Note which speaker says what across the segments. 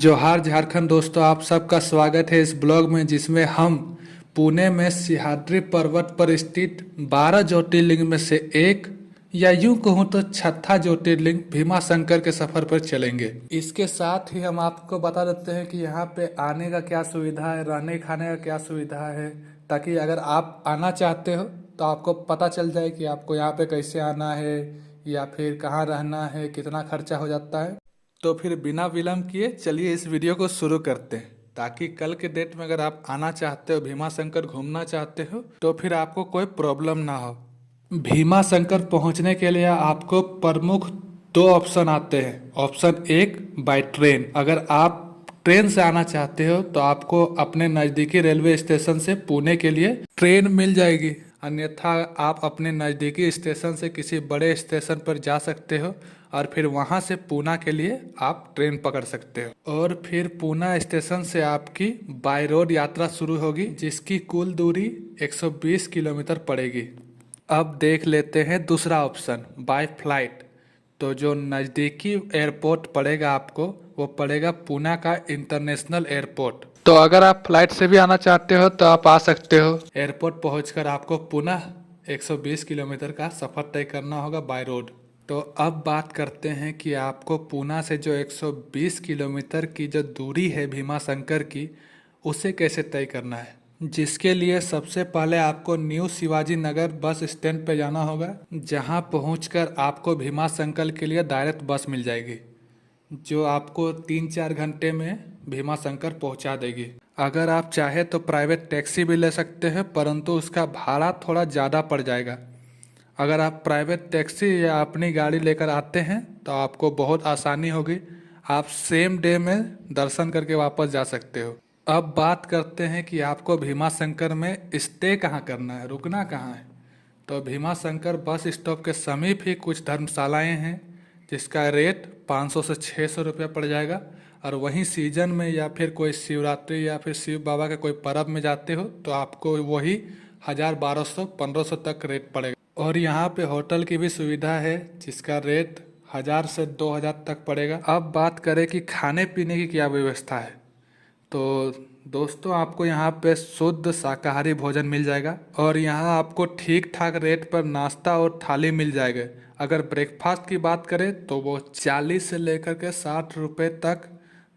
Speaker 1: जोहार झारखंड दोस्तों, आप सबका स्वागत है इस ब्लॉग में जिसमें हम पुणे में सिंहाद्री पर्वत पर स्थित 12 ज्योतिर्लिंग में से एक या यूं कहूं तो छठा ज्योतिर्लिंग भीमाशंकर के सफर पर चलेंगे। इसके साथ ही हम आपको बता देते हैं कि यहाँ पे आने का क्या सुविधा है, रहने खाने का क्या सुविधा है, ताकि अगर आप आना चाहते हो तो आपको पता चल जाए कि आपको यहाँ पे कैसे आना है या फिर कहाँ रहना है, कितना खर्चा हो जाता है। तो फिर बिना विलम्ब किए चलिए इस वीडियो को शुरू करते हैं, ताकि कल के डेट में अगर आप आना चाहते हो, भीमाशंकर घूमना चाहते हो तो फिर आपको कोई प्रॉब्लम ना हो। भीमाशंकर पहुंचने के लिए आपको प्रमुख दो ऑप्शन आते हैं। ऑप्शन एक, बाय ट्रेन। अगर आप ट्रेन से आना चाहते हो तो आपको अपने नज़दीकी रेलवे स्टेशन से पुणे के लिए ट्रेन मिल जाएगी, अन्यथा आप अपने नज़दीकी स्टेशन से किसी बड़े स्टेशन पर जा सकते हो और फिर वहां से पूना के लिए आप ट्रेन पकड़ सकते हो। और फिर पूना स्टेशन से आपकी बाय रोड यात्रा शुरू होगी, जिसकी कुल दूरी 120 किलोमीटर पड़ेगी। अब देख लेते हैं दूसरा ऑप्शन, बाय फ्लाइट। तो जो नज़दीकी एयरपोर्ट पड़ेगा आपको, वो पड़ेगा पूना का इंटरनेशनल एयरपोर्ट। तो अगर आप फ्लाइट से भी आना चाहते हो तो आप आ सकते हो। एयरपोर्ट पहुंचकर आपको पुनः 120 किलोमीटर का सफ़र तय करना होगा बाय रोड। तो अब बात करते हैं कि आपको पूना से जो 120 किलोमीटर की जो दूरी है भीमाशंकर की, उसे कैसे तय करना है। जिसके लिए सबसे पहले आपको new Shivaji Nagar bus stand पे जाना होगा, जहां पहुंचकर आपको भीमाशंकर के लिए डायरेक्ट बस मिल जाएगी, जो आपको 3-4 घंटे में भीमाशंकर पहुंचा देगी। अगर आप चाहे तो प्राइवेट टैक्सी भी ले सकते हैं, परंतु उसका भाड़ा थोड़ा ज़्यादा पड़ जाएगा। अगर आप प्राइवेट टैक्सी या अपनी गाड़ी लेकर आते हैं तो आपको बहुत आसानी होगी, आप सेम डे में दर्शन करके वापस जा सकते हो। अब बात करते हैं कि आपको भीमाशंकर में स्टे कहाँ करना है, रुकना कहाँ है। तो भीमाशंकर बस स्टॉप के समीप ही कुछ धर्मशालाएं हैं, जिसका रेट 500 से 600 रुपया पड़ जाएगा। और वहीं सीजन में या फिर कोई शिवरात्रि या फिर शिव बाबा के कोई पर्व में जाते हो तो आपको वही 1000, 1200, 1500 तक रेट पड़ेगा। और यहाँ पे होटल की भी सुविधा है, जिसका रेट 1000 से 2000 तक पड़ेगा। अब बात करें कि खाने पीने की क्या व्यवस्था है, तो दोस्तों आपको यहाँ पे शुद्ध शाकाहारी भोजन मिल जाएगा और यहाँ आपको ठीक ठाक रेट पर नाश्ता और थाली मिल जाएगा। अगर ब्रेकफास्ट की बात करें तो वो 40 से लेकर के 60 रुपये तक,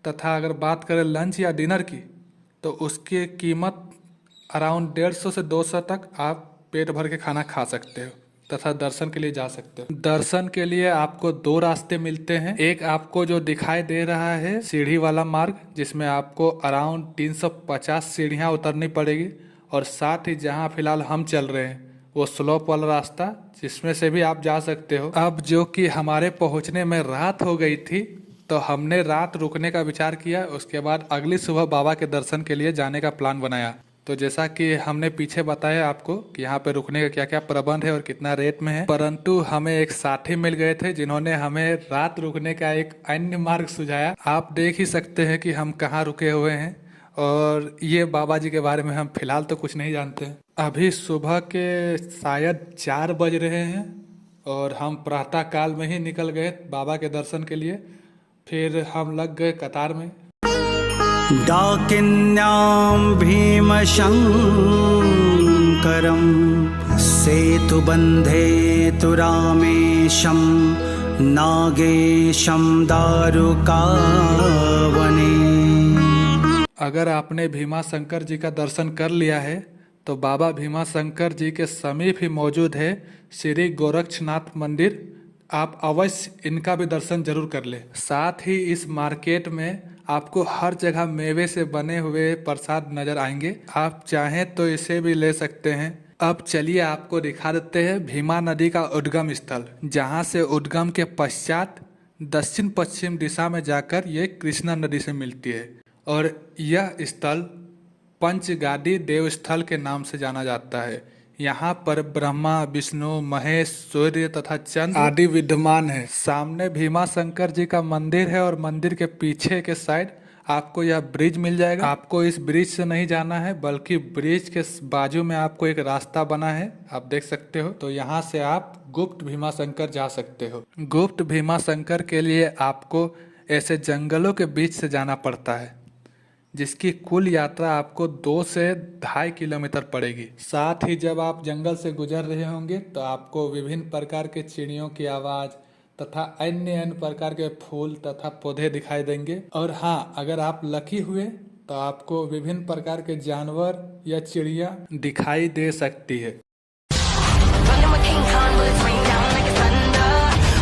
Speaker 1: तथा अगर बात करें लंच या डिनर की तो उसकी कीमत अराउंड 150 से 200 तक आप पेट भर के खाना खा सकते हो तथा दर्शन के लिए जा सकते हो। दर्शन के लिए आपको 2 रास्ते मिलते हैं। एक आपको जो दिखाई दे रहा है सीढ़ी वाला मार्ग, जिसमें आपको अराउंड 350 सीढ़ियाँ उतरनी पड़ेगी, और साथ ही जहाँ फिलहाल हम चल रहे हैं वो स्लोप वाला रास्ता, जिसमें से भी आप जा सकते हो। अब जो कि हमारे पहुँचने में रात हो गई थी तो हमने रात रुकने का विचार किया, उसके बाद अगली सुबह बाबा के दर्शन के लिए जाने का प्लान बनाया। तो जैसा कि हमने पीछे बताया आपको कि यहाँ पे रुकने का क्या क्या प्रबंध है और कितना रेट में है, परंतु हमें एक साथी मिल गए थे जिन्होंने हमें रात रुकने का एक अन्य मार्ग सुझाया। आप देख ही सकते हैं कि हम कहाँ रुके हुए हैं, और ये बाबा जी के बारे में हम फिलहाल तो कुछ नहीं जानते हैं। अभी सुबह के शायद 4 बज रहे हैं और हम प्रातः काल में ही निकल गए बाबा के दर्शन के लिए। फिर हम लग गए कतार में।
Speaker 2: डाकिन्यां भीमशङ्करं सेतुबन्धे तु रामेशं नागेशं दारुकावने।
Speaker 1: अगर आपने भीमाशंकर जी का दर्शन कर लिया है तो बाबा भीमाशंकर जी के समीप ही मौजूद है श्री गोरक्षनाथ मंदिर। आप अवश्य इनका भी दर्शन जरूर कर ले। साथ ही इस मार्केट में आपको हर जगह मेवे से बने हुए प्रसाद नजर आएंगे, आप चाहें तो इसे भी ले सकते हैं। अब चलिए आपको दिखा देते हैं भीमा नदी का उद्गम स्थल, जहां से उद्गम के पश्चात दक्षिण पश्चिम दिशा में जाकर ये कृष्णा नदी से मिलती है। और यह स्थल पंचगादी देवस्थल के नाम से जाना जाता है। यहाँ पर ब्रह्मा, विष्णु, महेश, सूर्य तथा चंद्र आदि विद्यमान है। सामने भीमाशंकर जी का मंदिर है और मंदिर के पीछे के साइड आपको यह ब्रिज मिल जाएगा। आपको इस ब्रिज से नहीं जाना है, बल्कि ब्रिज के बाजू में आपको एक रास्ता बना है, आप देख सकते हो। तो यहाँ से आप गुप्त भीमाशंकर जा सकते हो। गुप्त भीमाशंकर के लिए आपको ऐसे जंगलों के बीच से जाना पड़ता है, जिसकी कुल यात्रा आपको 2 से 2.5 किलोमीटर पड़ेगी। साथ ही जब आप जंगल से गुजर रहे होंगे तो आपको विभिन्न प्रकार के चिड़ियों की आवाज़ तथा अन्य प्रकार के फूल तथा पौधे दिखाई देंगे। और हाँ, अगर आप लकी हुए तो आपको विभिन्न प्रकार के जानवर या चिड़िया दिखाई दे सकती है।
Speaker 3: Running with King Kong, bullets rain down like it's thunder.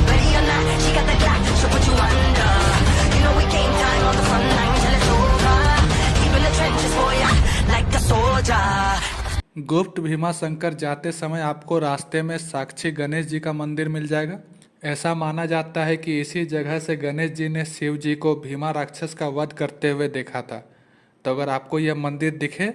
Speaker 3: Ready or not, she got the Glock, she'll put you under. You know we game time on the front line till it's over. Deep in the trenches for ya, like a soldier.
Speaker 1: गुप्त भीमा शंकर जाते समय आपको रास्ते में साक्षी गणेश जी का मंदिर मिल जाएगा। ऐसा माना जाता है कि इसी जगह से गणेश जी ने शिव जी को भीमा राक्षस का वध करते हुए देखा था। तो अगर आपको यह मंदिर दिखे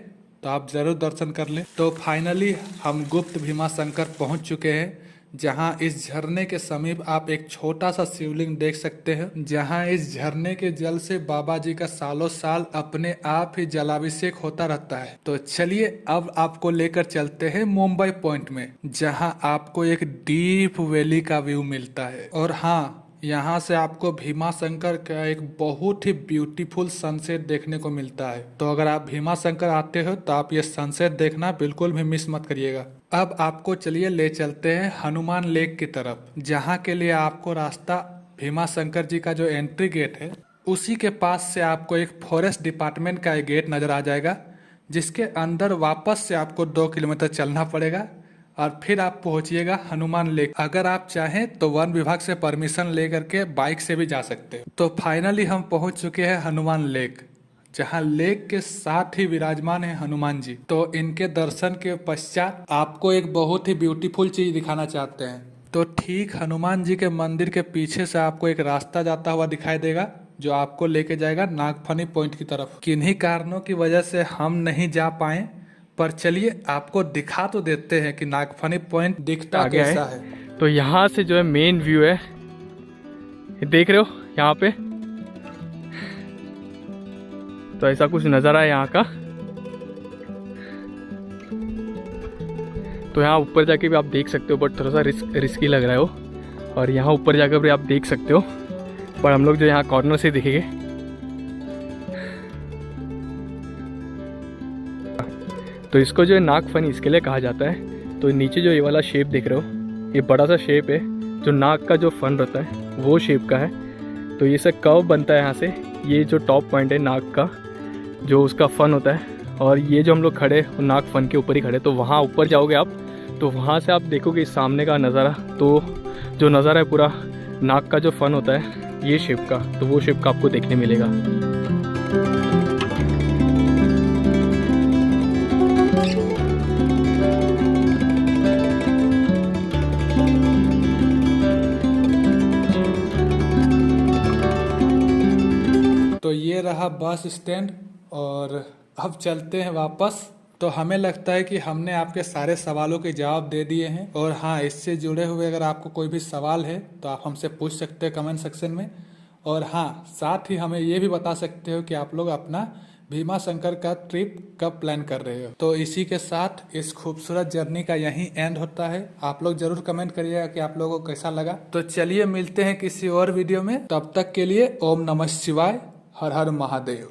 Speaker 1: तो आप जरूर दर्शन कर लें। तो फाइनली हम गुप्त भीमा शंकर पहुंच चुके हैं, जहां इस झरने के समीप आप एक छोटा सा शिवलिंग देख सकते हैं, जहां इस झरने के जल से बाबा जी का सालों साल अपने आप ही जलाभिषेक होता रहता है। तो चलिए अब आपको लेकर चलते हैं मुंबई पॉइंट में, जहां आपको एक डीप वैली का व्यू मिलता है। और हाँ, यहाँ से आपको भीमा शंकर का एक बहुत ही ब्यूटीफुल सनसेट देखने को मिलता है। तो अगर आप भीमा शंकर आते हो तो आप ये सनसेट देखना बिल्कुल भी मिस मत करिएगा। अब आपको चलिए ले चलते हैं हनुमान लेक की तरफ, जहाँ के लिए आपको रास्ता भीमा शंकर जी का जो एंट्री गेट है उसी के पास से आपको एक फॉरेस्ट डिपार्टमेंट का एक गेट नजर आ जाएगा, जिसके अंदर वापस से आपको 2 किलोमीटर चलना पड़ेगा और फिर आप पहुंचिएगा हनुमान लेक। अगर आप चाहें तो वन विभाग से परमिशन लेकर के बाइक से भी जा सकते हैं। तो फाइनली हम पहुंच चुके हैं हनुमान लेक, जहां लेक के साथ ही विराजमान है हनुमान जी। तो इनके दर्शन के पश्चात आपको एक बहुत ही ब्यूटीफुल चीज दिखाना चाहते हैं। तो ठीक हनुमान जी के मंदिर के पीछे से आपको एक रास्ता जाता हुआ दिखाई देगा, जो आपको लेके जाएगा नागफनी पॉइंट की तरफ। किन्हीं कारणों की वजह से हम नहीं जा पाए, पर चलिए आपको दिखा तो देते हैं कि नागफनी पॉइंट दिखता कैसा है।
Speaker 4: तो यहाँ से जो है मेन व्यू है, देख रहे हो यहाँ पे, तो ऐसा कुछ नज़ारा है यहाँ का। तो यहाँ ऊपर जाके भी आप देख सकते हो, बट थोड़ा सा रिस्की लग रहा है वो। और यहाँ ऊपर जाकर भी आप देख सकते हो, पर हम लोग जो यहाँ कॉर्नर से दिखेंगे। तो इसको जो है नागफनी इसके लिए कहा जाता है। तो नीचे जो ये वाला शेप देख रहे हो, ये बड़ा सा शेप है, जो नाग का जो फन रहता है वो शेप का है। तो ये सब कर्व बनता है यहाँ से। ये जो टॉप पॉइंट है नाग का, जो उसका फन होता है। और ये जो हम लोग खड़े नाग फन के ऊपर ही खड़े, तो वहाँ ऊपर जाओगे आप, तो वहाँ से आप देखोगे सामने का नज़ारा। तो जो नज़ारा है पूरा नाग का जो फन होता है ये शेप का, तो वो शेप का आपको देखने मिलेगा।
Speaker 1: तो ये रहा बस स्टैंड और अब चलते हैं वापस। तो हमें लगता है कि हमने आपके सारे सवालों के जवाब दे दिए हैं। और हाँ, इससे जुड़े हुए अगर आपको कोई भी सवाल है तो आप हमसे पूछ सकते हैं कमेंट सेक्शन में। और हाँ, साथ ही हमें ये भी बता सकते हो कि आप लोग अपना भीमा शंकर का ट्रिप कब प्लान कर रहे हो। तो इसी के साथ इस खूबसूरत जर्नी का यहीं एंड होता है। आप लोग जरूर कमेंट करिएगा कि आप लोगों को कैसा लगा। तो चलिए मिलते हैं किसी और वीडियो में, तब तक के लिए ओम नमः शिवाय, हर हर महादेव।